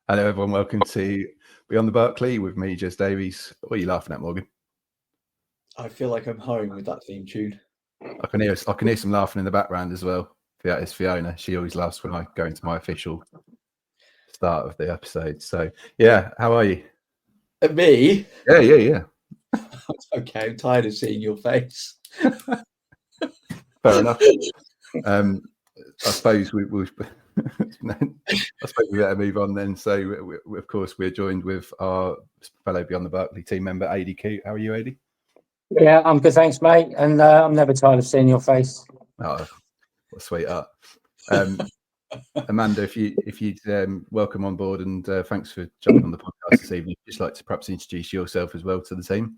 Hello, everyone. Welcome to Beyond the Barclay with me, Jez Davies. What are you laughing at, Morgan? I feel like I'm home with that theme tune. I can hear some laughing in the background as well. It's Fiona. She always laughs when I go into my official start of the episode. So, yeah, how are you? Me? Yeah. Okay, I'm tired of seeing your face. Fair enough. I suppose we better move on then. So, of course, we're joined with our fellow Beyond the Barclay team member, Adi Coote. How are you, Adi? Yeah, I'm good, thanks, mate. And I'm never tired of seeing your face. Oh, what a sweetheart. Amanda, if you'd welcome on board, and thanks for jumping on the podcast this evening. Just like to perhaps introduce yourself as well to the team.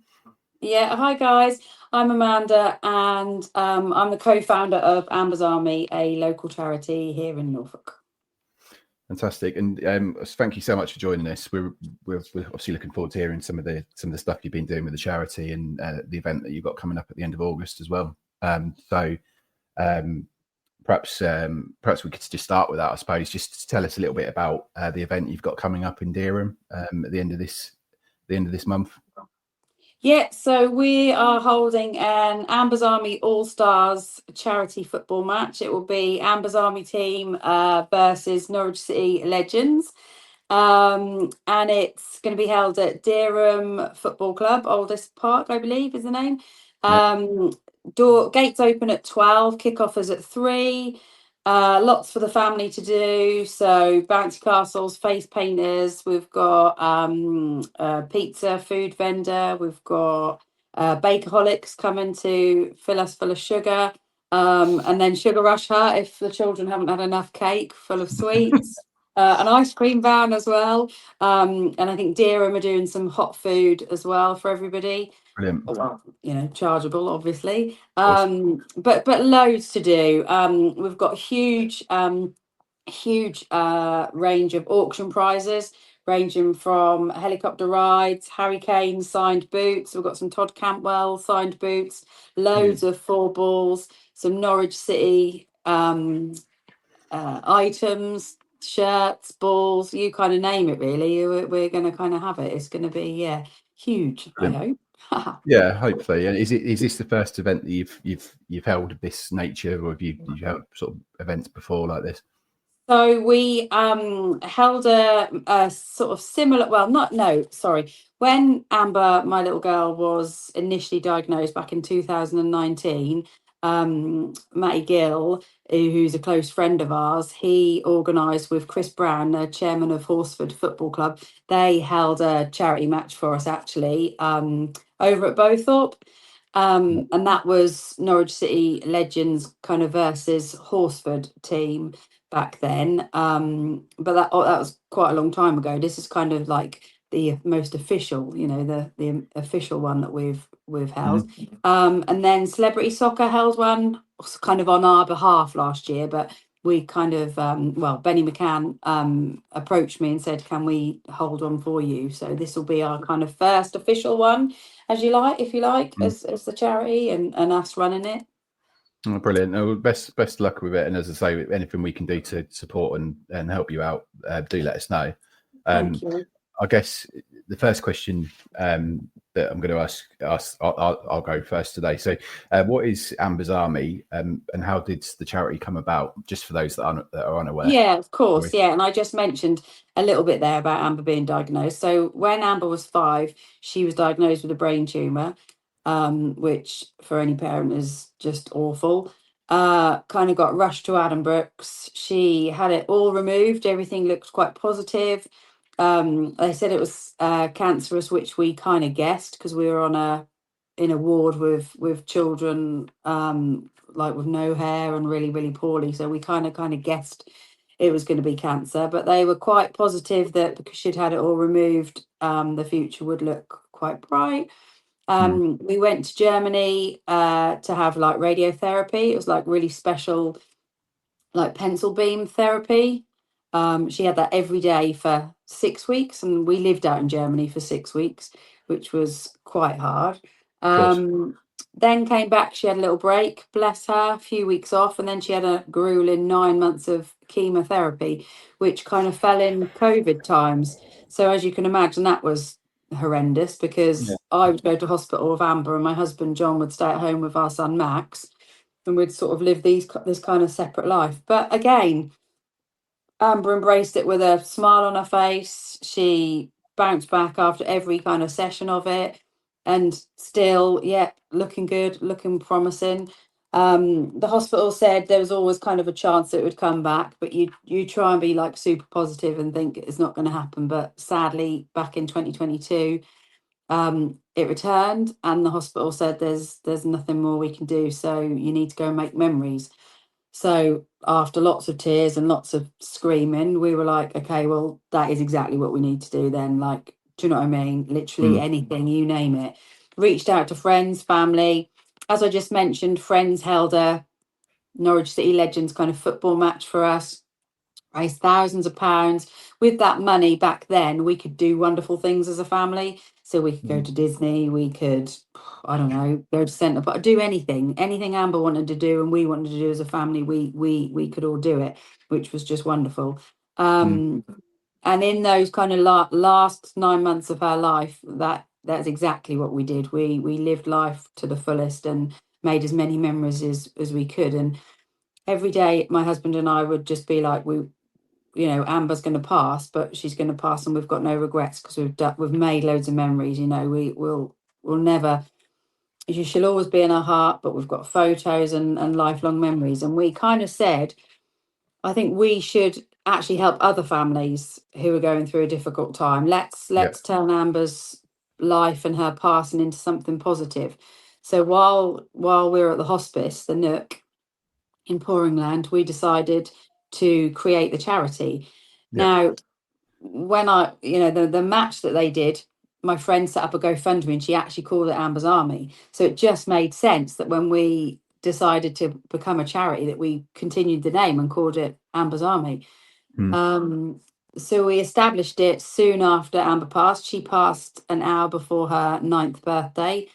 Yeah, hi guys. I'm Amanda, and I'm the co-founder of Amber's Army, a local charity here in Norfolk. Fantastic, and thank you so much for joining us. We're obviously looking forward to hearing some of the stuff you've been doing with the charity and the event that you've got coming up at the end of August as well. Perhaps we could just start with that, I suppose. Just tell us a little bit about the event you've got coming up in Dereham at the end of this month. Yeah, so we are holding an Amber's Army All-Stars charity football match. It will be Amber's Army team versus Norwich City Legends. And it's going to be held at Dereham Football Club, Oldest Park, I believe is the name. Gates open at 12, kickoff is at 3. Lots for the family to do. So bouncy castles, face painters. We've got a pizza food vendor. We've got bakerholics coming to fill us full of sugar. And then Sugar Rush Hut if the children haven't had enough cake full of sweets. An ice cream van as well. And I think Dereham are doing some hot food as well for everybody. Brilliant. Well, chargeable, obviously. But loads to do. We've got huge range of auction prizes, ranging from helicopter rides, Harry Kane signed boots. We've got some Todd Cantwell signed boots, loads of 4 balls, some Norwich City items, shirts, balls, you kind of name it, really. We're going to kind of have it. It's going to be huge. Brilliant. I hope. Yeah, hopefully. And is this the first event that you've held of this nature, or have you held sort of events before like this? So we held a sort of similar. When Amber, my little girl, was initially diagnosed back in 2019, Matty Gill, who's a close friend of ours, he organised with Chris Brown, the chairman of Horsford Football Club. They held a charity match for us actually over at Bowthorpe. And that was Norwich City Legends kind of versus Horsford team back then. But that was quite a long time ago. This is kind of like the most official, the official one that we've held. And then Celebrity Soccer held one kind of on our behalf last year, but we kind of Benny McCann approached me and said, can we hold one for you? So this will be our kind of first official one, if you like, as the charity and us running it. Oh, brilliant. No, best luck with it. And as I say, anything we can do to support and help you out, do let us know. Thank you. I guess the first question that I'm going to ask, I'll go first today. So what is Amber's Army and how did the charity come about, just for those that are unaware? Yeah, of course. Yeah. And I just mentioned a little bit there about Amber being diagnosed. So when Amber was 5, she was diagnosed with a brain tumour, which for any parent is just awful. Kind of got rushed to Addenbrooke's. She had it all removed. Everything looked quite positive. They said it was cancerous, which we kind of guessed because we were in a ward with children like with no hair and really, really poorly. So we kind of guessed it was going to be cancer, but they were quite positive that because she'd had it all removed, the future would look quite bright. We went to Germany to have like radiotherapy. It was like really special, like pencil beam therapy. She had that every day for 6 weeks, and we lived out in Germany for 6 weeks, which was quite hard. then came back. She had a little break, bless her, a few weeks off, and then she had a grueling 9 months of chemotherapy, which kind of fell in COVID times. So as you can imagine, that was horrendous because Yeah. I would go to hospital with Amber, and my husband John would stay at home with our son Max, and we'd sort of live this kind of separate life. But again, Amber embraced it with a smile on her face. She bounced back after every kind of session of it, and still, yeah, looking good, looking promising. The hospital said there was always kind of a chance that it would come back, but you try and be like super positive and think it's not going to happen. But sadly, back in 2022, it returned, and the hospital said there's nothing more we can do, so you need to go and make memories. So after lots of tears and lots of screaming, we were like, okay, well, that is exactly what we need to do then. Like, do you know what I mean? Literally anything, you name it. Reached out to friends, family. As I just mentioned, friends held a Norwich City Legends kind of football match for us, raised thousands of pounds. With that money back then, we could do wonderful things as a family. So we could go to Disney, we could, I don't know, go to Centre Park, do anything Amber wanted to do and we wanted to do as a family, we could all do it, which was just wonderful. And in those kind of last 9 months of her life, that's exactly what we did. We lived life to the fullest and made as many memories as we could. And every day my husband and I would just be like, Amber's going to pass, but she's going to pass and we've got no regrets because we've made loads of memories. We'll never, she'll always be in our heart, but we've got photos and lifelong memories. And we kind of said, I think we should actually help other families who are going through a difficult time. Let's turn Amber's life and her passing into something positive. So while we were at the hospice, the Nook in Poringland, we decided to create the charity. Now, when the match that they did, my friend set up a GoFundMe and she actually called it Amber's Army. So it just made sense that when we decided to become a charity, that we continued the name and called it Amber's Army. So we established it soon after Amber passed. She passed an hour before her 9th birthday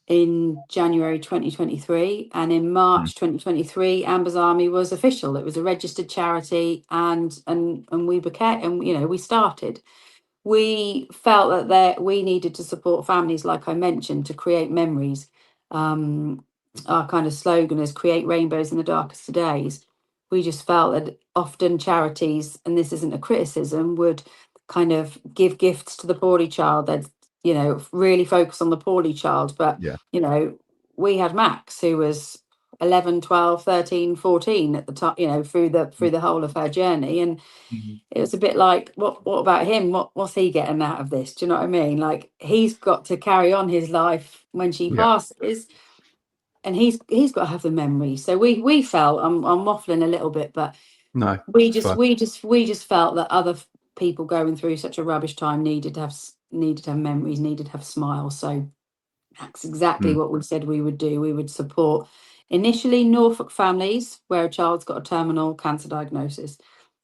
in January 2023, and in March 2023 Amber's Army was official. It was a registered charity, and we became, and we started. We felt that we needed to support families, like I mentioned, to create memories. Our kind of slogan is create rainbows in the darkest of days. We just felt that often charities, and this isn't a criticism, would kind of give gifts to the poorly child. They'd really focus on the poorly child, but we had Max, who was 11, 12, 13, 14 at the time, through the whole of her journey. And it was a bit like, what about him? What's he getting out of this? Do you know what I mean? Like, he's got to carry on his life when she passes, and he's got to have the memory. So we felt, I'm waffling a little bit, but no, we just felt that other people going through such a rubbish time needed to have memories, needed to have smiles. So that's exactly what we said we would do. We would support initially Norfolk families where a child's got a terminal cancer diagnosis.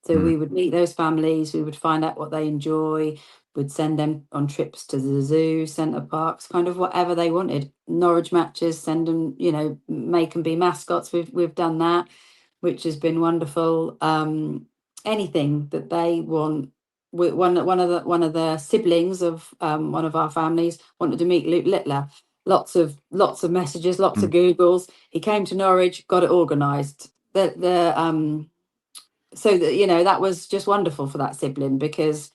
So we would meet those families, we would find out what they enjoy, would send them on trips to the zoo, Centre Parks, kind of whatever they wanted. Norwich matches, send them, make them be mascots. We've done that, which has been wonderful. Anything that they want. One of the siblings of one of our families wanted to meet Luke Littler. Lots of messages, lots of Googles. He came to Norwich, got it organised. So that that was just wonderful for that sibling, because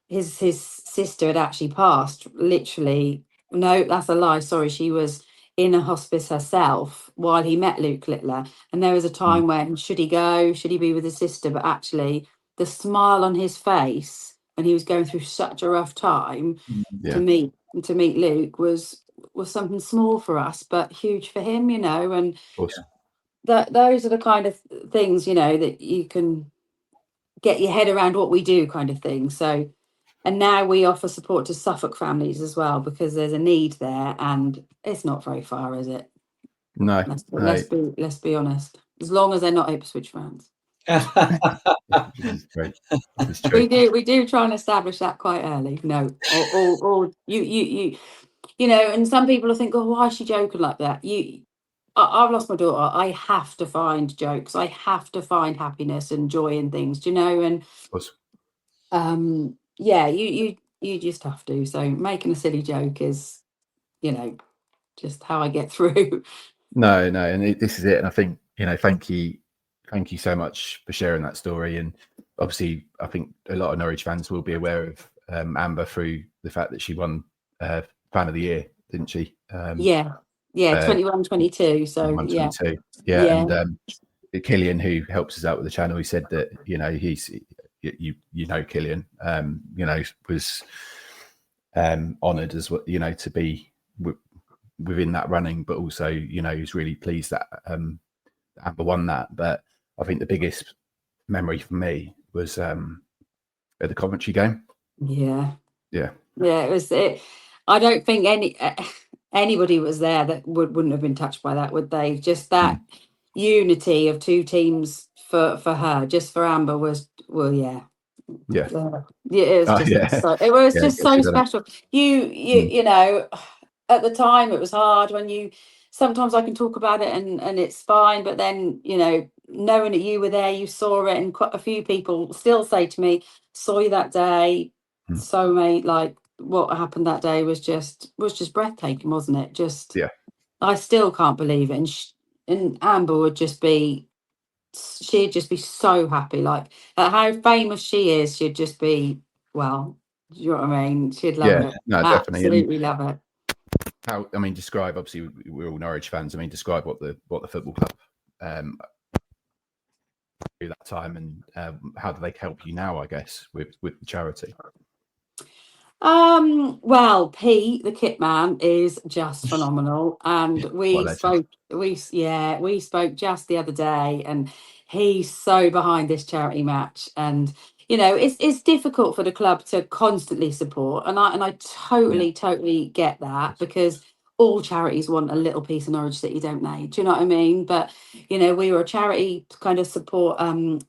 his sister had actually passed. Literally, no, that's a lie. Sorry, she was in a hospice herself while he met Luke Littler, and there was a time when should he go? Should he be with his sister? But actually, the smile on his face when he was going through such a rough time to meet Luke was something small for us, but huge for him, and those are the kind of things, that you can get your head around what we do, kind of thing. So, and now we offer support to Suffolk families as well, because there's a need there, and it's not very far, is it? No. Let's be honest. As long as they're not Ipswich fans. This is great. This is true. We do try and establish that quite early. No, or you you know, and some people will think, oh, why is she joking like that? I've lost my daughter. I have to find jokes. I have to find happiness and joy in things, do you know? And Of course. yeah, you just have to. So making a silly joke is, you know, just how I get through. No, and this is it. And I think, you know, thank you so much for sharing that story. And obviously, I think a lot of Norwich fans will be aware of Amber through the fact that she won Fan of the Year, didn't she? Yeah, 21, 22. So 122. yeah. And Killian, who helps us out with the channel, he said that, you know, he's you know Killian, you know, was honoured as well, you know, to be within that running, but also, you know, he's really pleased that Amber won that. But I think the biggest memory for me was at the Coventry game. Yeah. Yeah. It was it. I don't think anybody was there that wouldn't have been touched by that, would they? Just that unity of two teams for her, just for Amber was, well, yeah. Yeah. It was just it was just so special. You know, at the time it was hard when sometimes I can talk about it and it's fine, but then, you know, knowing that you were there, you saw it, and quite a few people still say to me, saw you that day. So mate, like what happened that day was just breathtaking, wasn't it? Just I still can't believe it. And Amber would just be, she'd just be so happy, like at how famous she is, she'd just be, well, do you know what I mean? She'd love it. No, absolutely love it. How, I mean, describe, obviously we're all Norwich fans, I mean, describe what the football club do that time, and how do they help you now, I guess, with the charity? Well, Pete, the kit man, is just phenomenal, and we spoke just the other day, and he's so behind this charity match. And you know, it's difficult for the club to constantly support, and I totally get that, because all charities want a little piece of Norwich City, don't they? Do you know what I mean? But you know, we were a charity to kind of support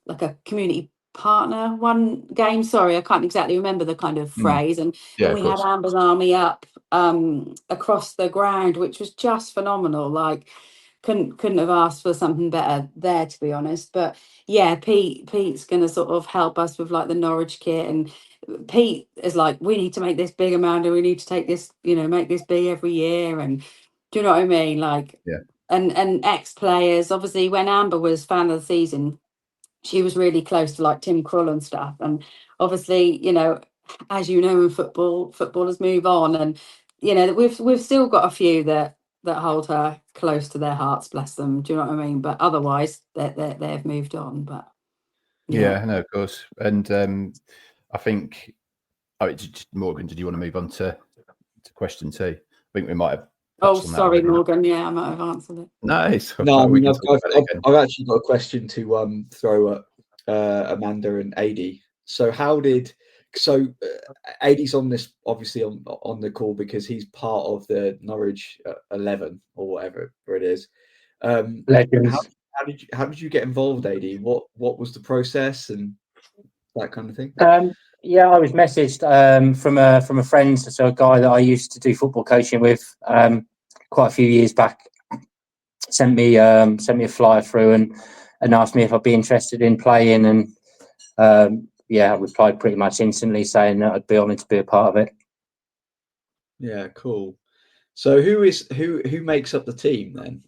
like a community partner one game. Sorry, I can't exactly remember the kind of phrase. And we had Amber's Army up across the ground, which was just phenomenal. Like couldn't have asked for something better there, to be honest. But yeah, Pete's gonna sort of help us with like the Norwich kit, and Pete is like, we need to make this big, Amanda, we need to take this, you know, make this big every year. And do you know what I mean? Like and ex-players, obviously when Amber was fan of the season, she was really close to like Tim Krul and stuff. And obviously, you know, as you know, in footballers move on, and you know, we've still got a few that hold her close to their hearts, bless them. Do you know what I mean? But otherwise, they've moved on. But no, of course. And I think, Morgan, did you want to move on to question 2? I think we might have. Oh, sorry, Morgan. Yeah, I might have answered it. No, I mean, I've actually got a question to throw at Amanda and Adi. So Adi's on this, obviously on the call, because he's part of the Norwich 11 or whatever it is. Legends. How did you get involved, Adi? What was the process and that kind of thing? Yeah, I was messaged from a friend, so a guy that I used to do football coaching with quite a few years back. Sent me a flyer through and asked me if I'd be interested in playing, and I replied pretty much instantly saying that I'd be honoured to be a part of it. Yeah, cool. So who makes up the team then?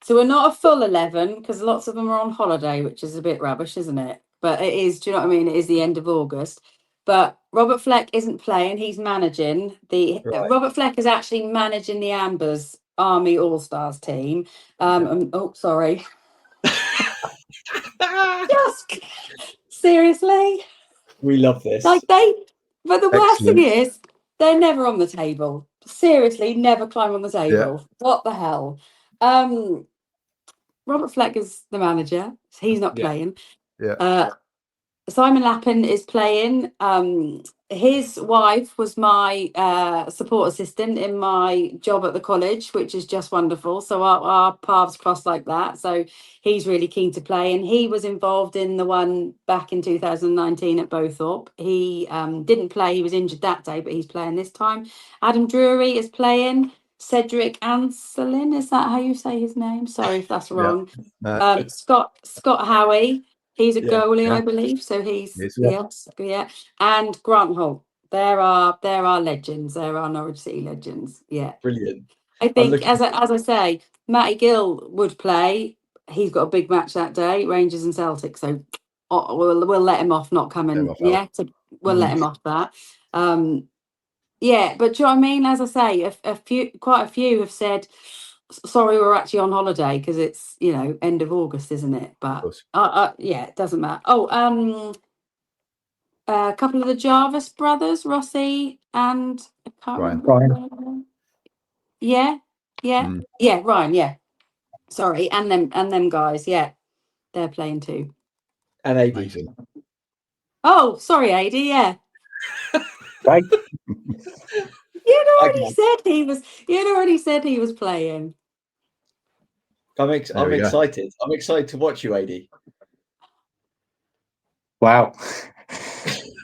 So we're not a full 11 because lots of them are on holiday, which is a bit rubbish, isn't it? But it is, do you know what I mean? It is the end of August. But Robert Fleck isn't playing, he's managing. Robert Fleck is actually managing the Ambers Army All-Stars team. Sorry. Just seriously. We love this. But the worst thing is, they're never on the table. Seriously, never climb on the table. Yeah. What the hell? Robert Fleck is the manager. So he's not playing. Yeah. Simon Lappin is playing. his wife was my support assistant in my job at the college, which is just wonderful. So our paths crossed like that. So he's really keen to play, and he was involved in the one back in 2019 at Bowthorpe. He didn't play; he was injured that day, but he's playing this time. Adam Drury is playing. Cedric Anselin, is that how you say his name? Sorry if that's wrong. Scott Howie. He's a goalie, I believe. So he's yes, yeah. And Grant Hall. There are legends. There are Norwich City legends. Yeah, Brilliant. I think as I say, Matty Gill would play. He's got a big match that day, Rangers and Celtic. So we'll let him off not coming. Yeah, so we'll let him off that. Yeah, but do you know what I mean? As I say, quite a few have said, sorry, we're actually on holiday because it's, end of August, isn't it? But yeah, it doesn't matter. Oh, a couple of the Jarvis brothers, Rossi and I can't remember. Yeah, Ryan, yeah. Sorry, and them guys, yeah, they're playing too. And AD. Amazing. Oh, sorry, AD, yeah. Right. You'd already said he was playing. I'm excited. I'm excited to watch you, AD. Wow.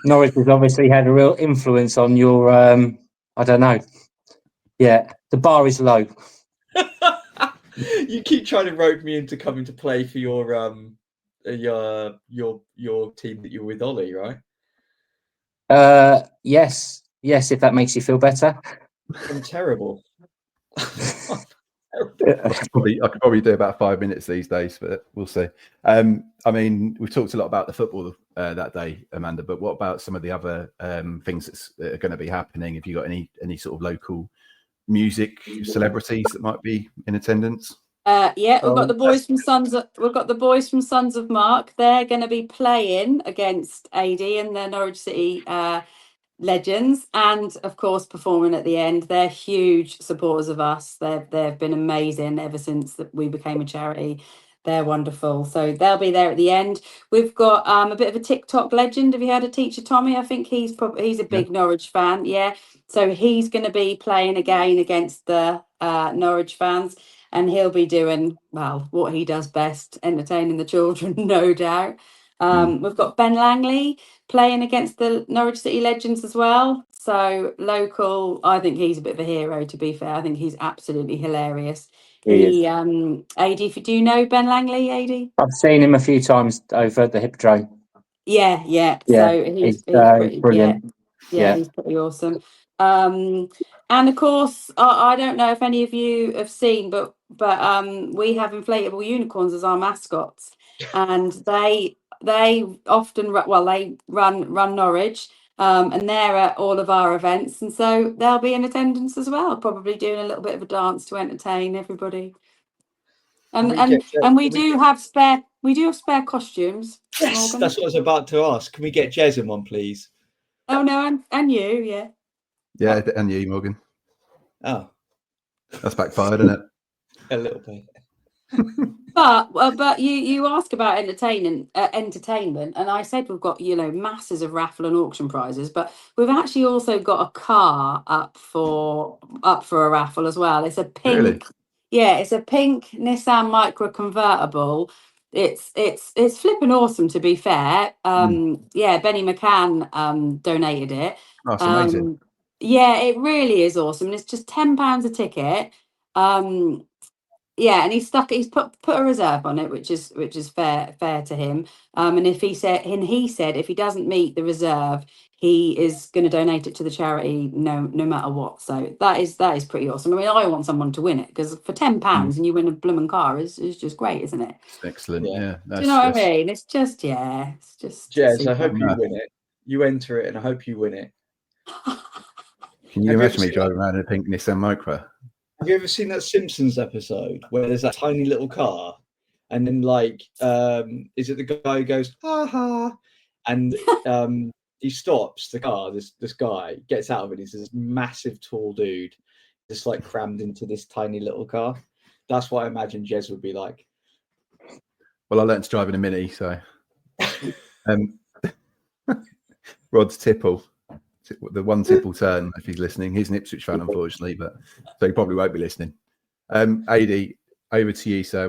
Norwich has obviously had a real influence on your, I don't know. Yeah, the bar is low. You keep trying to rope me into coming to play for your team that you're with, Ollie, right? Yes, if that makes you feel better. I'm terrible. I could probably do about 5 minutes these days, but we'll see. I mean, we've talked a lot about the football that day, Amanda, but what about some of the other things that are going to be happening? Have you got any sort of local music celebrities that might be in attendance? Yeah, we've got the boys from Sons of Mark. They're going to be playing against AD and the Norwich City legends, and of course performing at the end. They're huge supporters of us. They've been amazing ever since we became a charity. They're wonderful. So they'll be there at the end. We've got a bit of a TikTok legend. Have you heard of Teacher Tommy? I think he's a big Norwich fan. Yeah. So he's going to be playing again against the Norwich fans, and he'll be doing, well, what he does best, entertaining the children, no doubt. We've got Ben Langley playing against the Norwich City legends as well. So local, I think he's a bit of a hero, to be fair. I think he's absolutely hilarious. AD, do you know Ben Langley, AD? I've seen him a few times over at the Hippodrome. Yeah. So he's pretty brilliant. Yeah, he's pretty awesome. And of course, I don't know if any of you have seen, but we have inflatable unicorns as our mascots, and they often run Norwich, and they're at all of our events, and so they'll be in attendance as well, probably doing a little bit of a dance to entertain everybody. And we do have spare costumes. Yes, Morgan. That's what I was about to ask. Can we get Jez in one, please? Oh no, and you, yeah. Yeah, and you, Morgan. Oh, that's backfired, isn't it? A little bit. But you ask about entertainment, and I said we've got masses of raffle and auction prizes, but we've actually also got a car up for a raffle as well. It's a pink, really? Yeah, it's a pink Nissan Micra convertible. It's flipping awesome, to be fair. Yeah, Benny McCann donated it. Oh, that's amazing. Yeah, it really is awesome. And it's just £10 a ticket. Yeah, and he's put a reserve on it, which is fair to him. And he said if he doesn't meet the reserve, he is going to donate it to the charity no matter what. So that is pretty awesome. I mean, I want someone to win it, because for £10 and you win a blooming car is just great, isn't it? It's excellent. Yeah. Do you know what I mean? It's just Jez, I hope you win it. You enter it, and I hope you win it. Can you imagine me driving around in a pink Nissan Micra? Have you ever seen that Simpsons episode where there's that tiny little car, and then is it the guy who goes ha ha, and he stops the car. This guy gets out of it. He's this massive tall dude, just crammed into this tiny little car. That's what I imagine Jez would be like. Well, I learned to drive in a Mini, so Rod's tipple The one tip will turn if he's listening. He's an Ipswich fan, unfortunately, but so he probably won't be listening. AD, over to you, sir.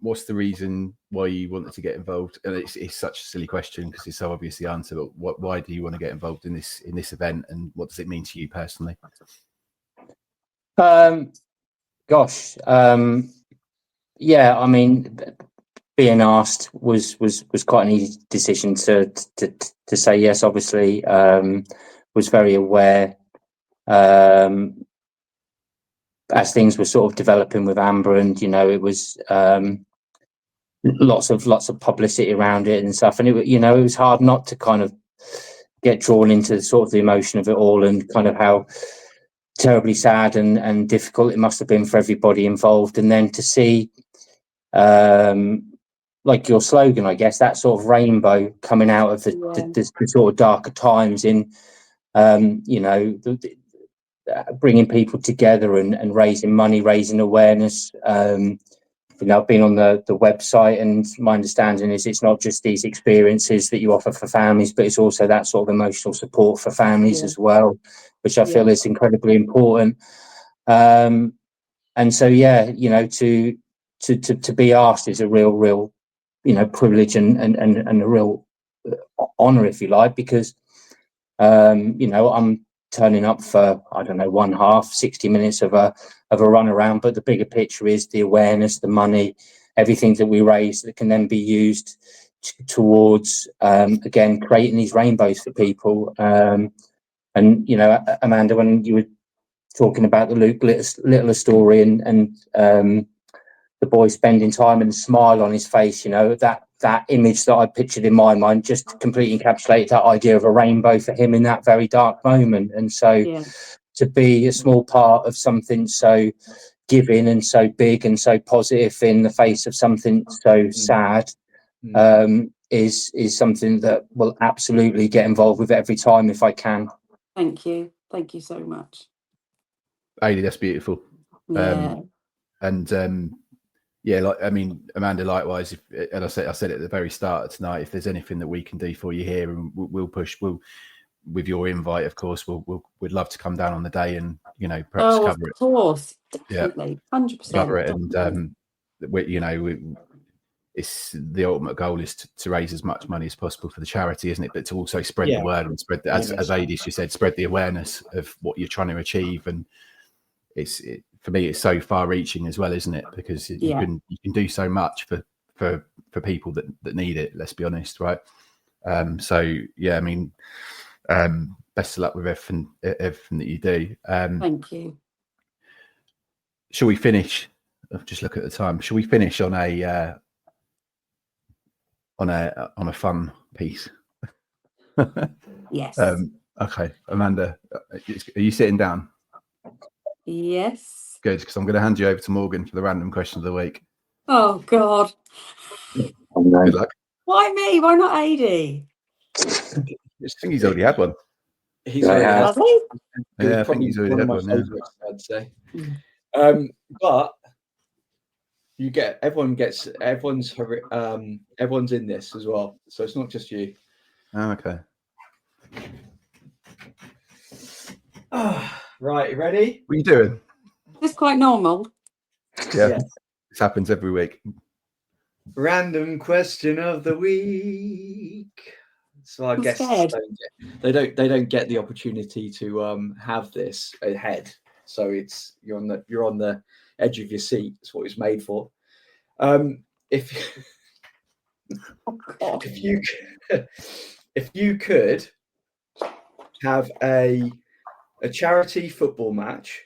What's the reason why you wanted to get involved? And it's such a silly question because it's so obvious the answer. But why do you want to get involved in this event, and what does it mean to you personally? Yeah, I mean, being asked was quite an easy decision to say yes. Obviously, was very aware as things were sort of developing with Amber, and it was lots of publicity around it and stuff, and it was hard not to kind of get drawn into sort of the emotion of it all, and kind of how terribly sad and difficult it must have been for everybody involved. And then to see like your slogan, I guess, that sort of rainbow coming out of the sort of darker times in bringing people together and raising money, raising awareness. I've been on the website, and my understanding is it's not just these experiences that you offer for families, but it's also that sort of emotional support for families as well, which I feel is incredibly important. And so, to be asked is a real, privilege and a real honor, if you like, because, I'm turning up for, I don't know, 60 minutes of a run around, but the bigger picture is the awareness, the money, everything that we raise that can then be used towards, again, creating these rainbows for people. And, Amanda, when you were talking about the Luke Littler story and the boy spending time and the smile on his face, that image that I pictured in my mind just completely encapsulated that idea of a rainbow for him in that very dark moment. And so to be a small part of something so giving and so big and so positive in the face of something so sad is something that will absolutely get involved with every time if I can. Thank you so much, Ailey, that's beautiful. Amanda, likewise. And I said at the very start of tonight, if there's anything that we can do for you here, and we'll push. With your invite, of course, we'd love to come down on the day and perhaps cover it. Of course, definitely, 100%. Cover it, and it's the ultimate goal is to raise as much money as possible for the charity, isn't it? But to also spread the word and spread as Adi, she said, spread the awareness of what you're trying to achieve. And for me, it's so far-reaching as well, isn't it? Because you can do so much for people that need it. Let's be honest, right? Best of luck with everything that you do. Thank you. Shall we finish? Just look at the time. Shall we finish on a fun piece? Yes. Okay, Amanda, are you sitting down? Yes. Good, because I'm going to hand you over to Morgan for the random question of the week. Oh God. Good luck. Why me? Why not Adi? I think he's already had one. He's already had one. Yeah, I think he's already had one. Favorites, I'd say. But everyone's in this as well, so it's not just you. Oh, okay. Right, you ready? What are you doing? This is quite normal. Yeah. This happens every week. Random question of the week. So I guess they don't get the opportunity to have this ahead. So you're on the edge of your seat. That's what it's made for. If you could have a charity football match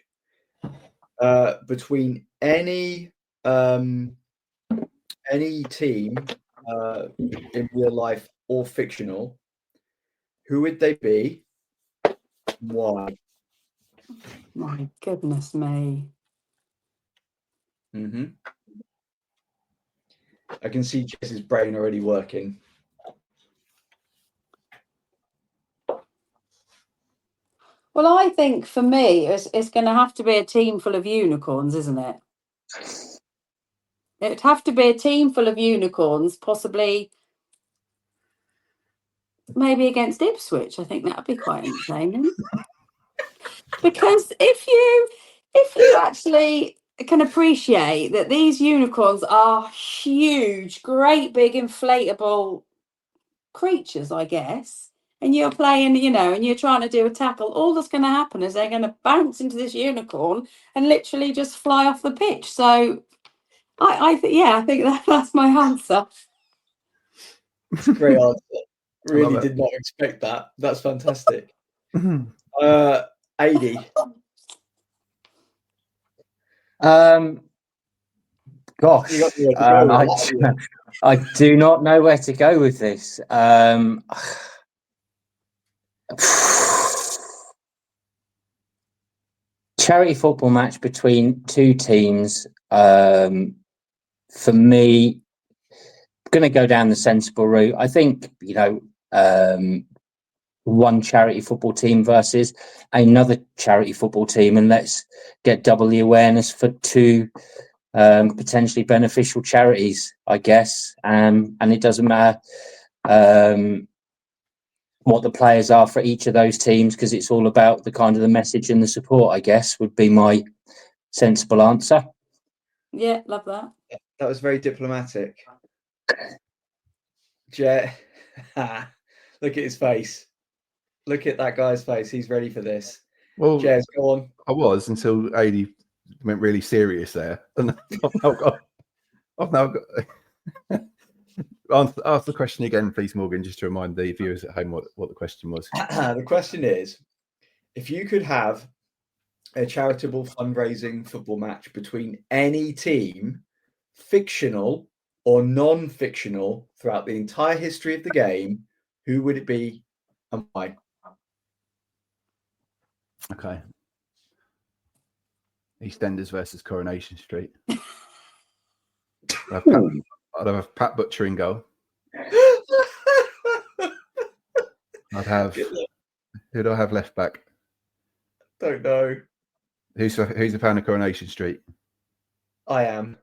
between any team in real life or fictional, who would they be? Why? My goodness me. Mm-hmm. I can see Jess's brain already working. Well, I think for me, it's going to have to be a team full of unicorns, isn't it? It'd have to be a team full of unicorns, possibly maybe against Ipswich. I think that would be quite entertaining. Because if you actually can appreciate that these unicorns are huge, great big inflatable creatures, I guess, and you're playing, and you're trying to do a tackle, all that's going to happen is they're going to bounce into this unicorn and literally just fly off the pitch. So I think that's my answer. It's a great answer. I Really love it. did not expect that. That's fantastic. AD. Gosh, You got nowhere to go with that. I do not know where to go with this. Charity football match between two teams. For me, going to go down the sensible route. I think, one charity football team versus another charity football team, and let's get double the awareness for two potentially beneficial charities, I guess. And it doesn't matter what the players are for each of those teams, because it's all about the kind of the message and the support, I guess, would be my sensible answer. Yeah, love that. That was very diplomatic. Jet, look at his face. Look at that guy's face. He's ready for this. Well, Jez, go on. I was until AD went really serious there. And I've now got ask the question again, please, Morgan, just to remind the viewers at home what the question was. The question is, if you could have a charitable fundraising football match between any team, fictional or non-fictional, throughout the entire history of the game, who would it be and why? Okay. EastEnders versus Coronation Street. I'd have Pat Butcher in goal. Who do I have left back? Don't know. Who's a fan of Coronation Street? I am.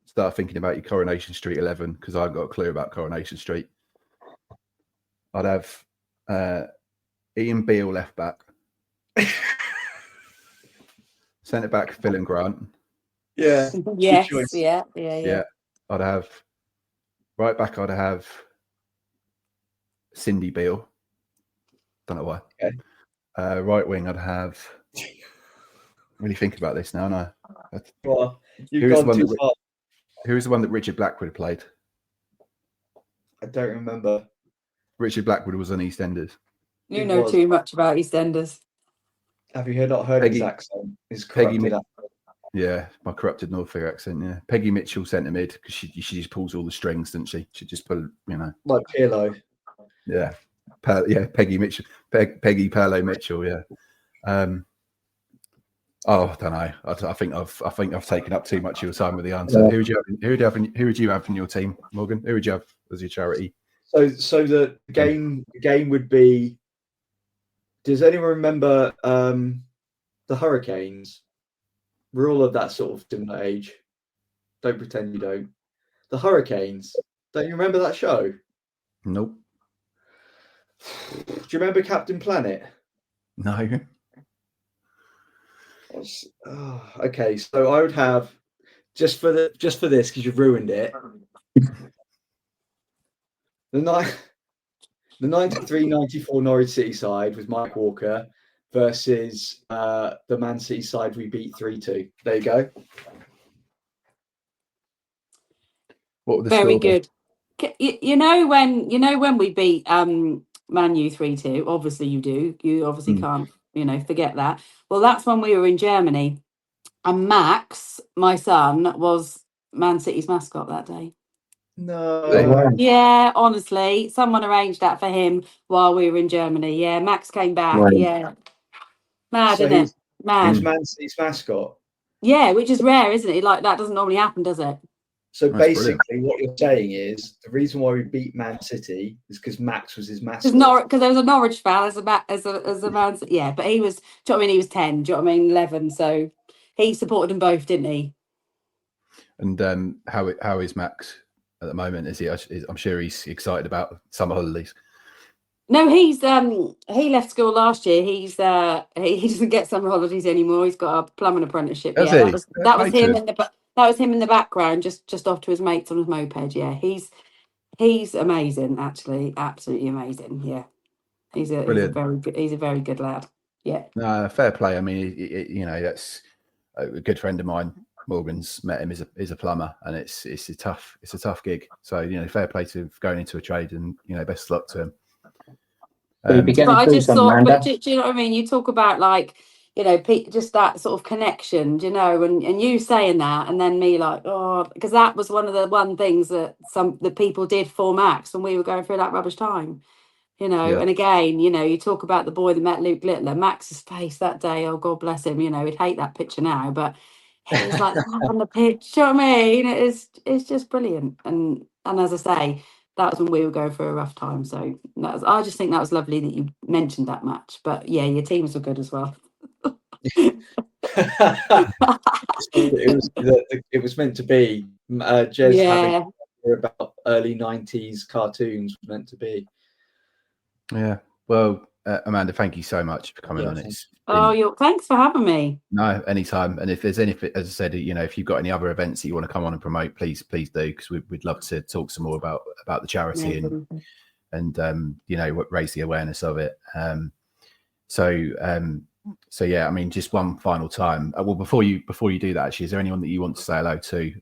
Start thinking about your Coronation Street 11, because I've got a clue about Coronation Street. I'd have Ian Beale left back. Centre back Phil and Grant. Yeah. Yes. choice. Yeah. I'd have right back. I'd have Cindy Beale. Don't know why. Okay. Right wing. I'd have. Really think about this now. No. Well, you've gone too far. Who was the one that Richard Blackwood played? I don't remember. Richard Blackwood was on EastEnders. You know too much about EastEnders. Have you not heard his accent? His corrupted accent. Yeah, my corrupted Norfolk accent. Yeah, Peggy Mitchell centre mid, because she just pulls all the strings, doesn't she? She just pull, like Pirlo. Yeah, Peggy Mitchell, Peggy Pirlo Mitchell. Yeah. I don't know. I think I've taken up too much of your time with the answer. Yeah. Who would you have in your team, Morgan? Who would you have as your charity? So the game would be. Does anyone remember the Hurricanes? We're all of that sort of similar age. Don't pretend you don't. The Hurricanes. Don't you remember that show? Nope. Do you remember Captain Planet? No. Okay, so I would have just for this, because you've ruined it. The 93-94 Norwich City side with Mike Walker versus the Man City side we beat 3-2. There you go. What would the Very score good. You know when we beat Man U 3-2. Obviously you do. You obviously can't forget that. Well, that's when we were in Germany, and Max, my son, was Man City's mascot that day. No. Yeah, honestly, someone arranged that for him while we were in Germany. Yeah, Max came back. Right. Yeah, mad, so isn't it? Mad. He's Man City's mascot. Yeah, which is rare, isn't it? Like that doesn't normally happen, does it? So that's basically, brilliant. What you're saying is the reason why we beat Man City is because Max was his mascot. Because there was a Norwich fan as a Man City. Yeah, but he was. Do you know what I mean? He was 10. Do you know what I mean? 11. So he supported them both, didn't he? And how is Max at the moment? Is he? I'm sure he's excited about summer holidays. No, he left school last year. He doesn't get summer holidays anymore. He's got a plumbing apprenticeship. Does Yeah, he? that was Fair that play was to him him. in the that was him in the background, just off to his mates on his moped. Yeah, he's amazing, actually, absolutely amazing. Yeah, he's a Brilliant. very good lad. Yeah. No, fair play. I mean, you know, that's a good friend of mine. Morgan's met him as a plumber, and it's a tough gig. So, you know, fair play to going into a trade, and, you know, best of luck to him. We'll be But getting I through just some, thought, Amanda. but do you know what I mean? You talk about, like, you know, just that sort of connection, do you know, and you saying that, and then me like, oh, because that was one of the things that the people did for Max when we were going through that rubbish time, you know. Yeah. And again, you know, you talk about the boy that met Luke Littler, Max's face that day, oh, God bless him, you know, he'd hate that picture now, but he was like on the pitch, you know what I mean? It's just brilliant. And as I say, that was when we were going through a rough time. So I just think that was lovely that you mentioned that match. But yeah, your teams were good as well. It was meant to be. Jez having about early 90s cartoons was meant to be. Yeah. Well, Amanda, thank you so much for coming on. It's thanks for having me. No, anytime. And if there's anything, as I said, you know, if you've got any other events that you want to come on and promote, please do, because we'd love to talk some more about the charity and you know, raise the awareness of it. So yeah, I mean, just one final time. Well, before you do that, actually, is there anyone that you want to say hello to?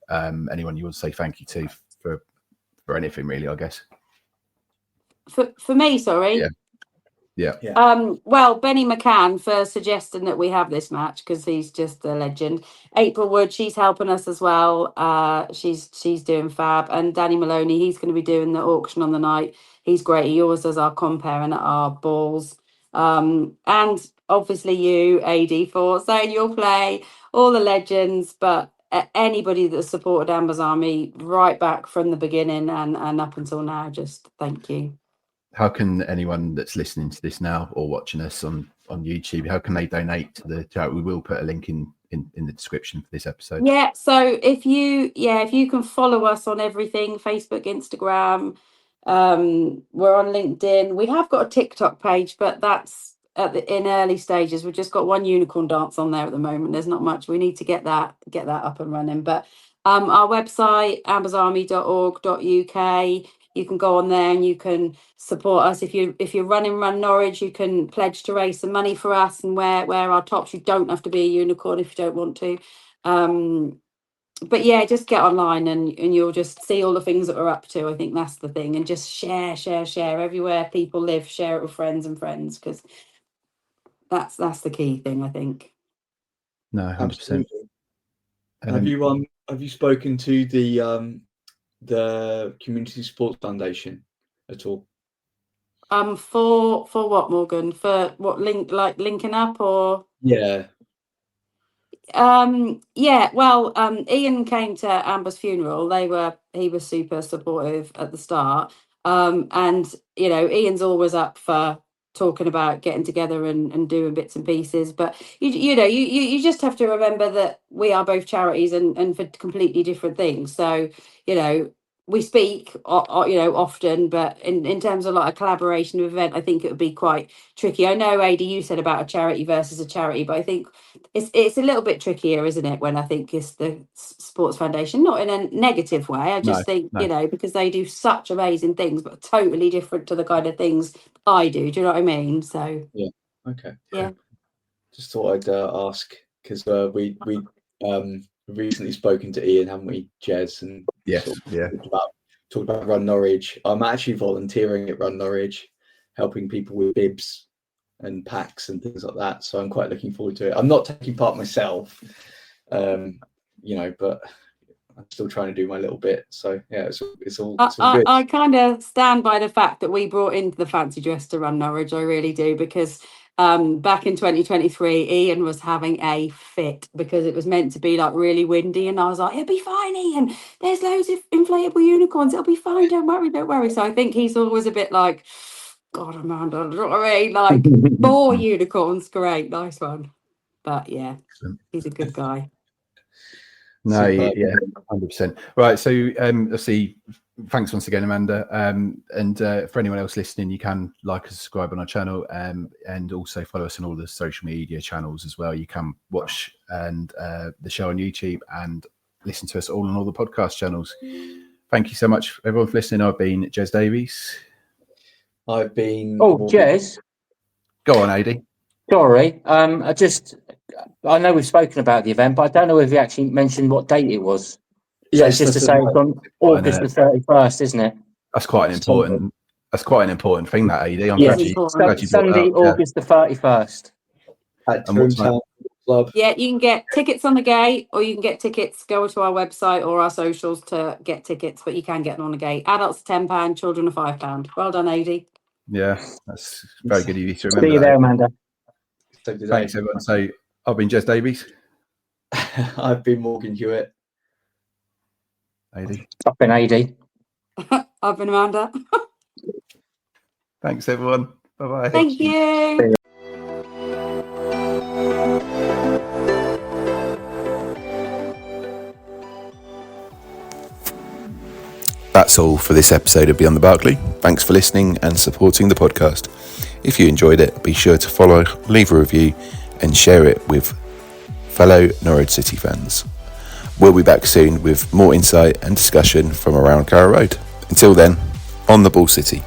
Anyone you want to say thank you to for anything, really? I guess. For me, sorry. Yeah. Well, Benny McCann for suggesting that we have this match, because he's just a legend. April Wood, she's helping us as well. She's doing fab. And Danny Maloney, he's going to be doing the auction on the night. He's great. He always does our compare and our balls. And obviously you, AD, for saying you'll play, all the legends, but anybody that supported Amber's Army right back from the beginning and up until now, just thank you. How can anyone that's listening to this now or watching us on YouTube, how can they donate to the charity? We will put a link in the description for this episode. Yeah, so if you can follow us on everything, Facebook, Instagram, we're on LinkedIn. We have got a TikTok page, but that's in early stages. We've just got one unicorn dance on there at the moment. There's not much. We need to get that up and running. But our website, ambersarmy.org.uk. You can go on there and you can support us. If you're running Run Norwich, you can pledge to raise some money for us and wear our tops. You don't have to be a unicorn if you don't want to. But yeah, just get online and you'll just see all the things that we're up to. I think that's the thing. And just share everywhere people live. Share it with friends, because that's the key thing, I think. No, 100%. Have you spoken to the Community Sports Foundation at all? For what, Morgan? For what, linking up or? Yeah. Yeah, well, Ian came to Amber's funeral. He was super supportive at the start. And you know, Ian's always up for talking about getting together and doing bits and pieces, but you know, you just have to remember that we are both charities and for completely different things. So, you know, we speak you know, often, but in terms of like a collaboration event, I think it would be quite tricky. I know, AD, you said about a charity versus a charity, but I think it's a little bit trickier, isn't it, when I think it's the Sports Foundation, not in a negative way. I just think, you know, because they do such amazing things, but totally different to the kind of things I do. Do you know what I mean? So yeah, okay, yeah. Just thought I'd ask, because we recently spoken to Ian, haven't we, Jez? And yes, talked about Run Norwich. I'm actually volunteering at Run Norwich, helping people with bibs and packs and things like that. So I'm quite looking forward to it. I'm not taking part myself, you know, but I'm still trying to do my little bit. So yeah, it's all good. I kind of stand by the fact that we brought into the fancy dress to Run Norwich. I really do, because back in 2023, Ian was having a fit because it was meant to be like really windy, and I was like, it'll be fine, Ian. There's loads of inflatable unicorns. It'll be fine. Don't worry. So I think he's always a bit like, God, Amanda, you know what I mean? Like 4 unicorns, great, nice one. But yeah, he's a good guy. No, yeah, 100%. Right, so let's see. thanks once again, Amanda. And for anyone else listening, you can like and subscribe on our channel, and also follow us on all the social media channels as well. You can watch the show on YouTube and listen to us all on all the podcast channels. Thank you so much, everyone, for listening. I've been Jez Davies. I've been. Jez. Go on, AD. Sorry, I know we've spoken about the event, but I don't know if you actually mentioned what date it was. So Yes, it's just to say it's on August the 31st, isn't it? That's quite an important. That's quite an important thing. That AD. I'm Yeah, glad you brought Sunday, that up, yeah. August the 31st. At Toontown Club. Yeah, you can get tickets on the gate, or you can get tickets. Go to our website or our socials to get tickets, but you can get them on the gate. Adults £10, children are £5. Well done, AD. Yeah, that's very good of you to remember. See you there, Amanda. Thanks, everyone. So I've been Jez Davies. I've been Morgan Hewitt. AD. I've been AD. I've been Amanda. Thanks, everyone. Bye-bye. Thank you. That's all for this episode of Beyond the Barclay. Thanks for listening and supporting the podcast. If you enjoyed it, be sure to follow, leave a review, and share it with fellow Norwich City fans. We'll be back soon with more insight and discussion from around Carrow Road. Until then, on the Ball City.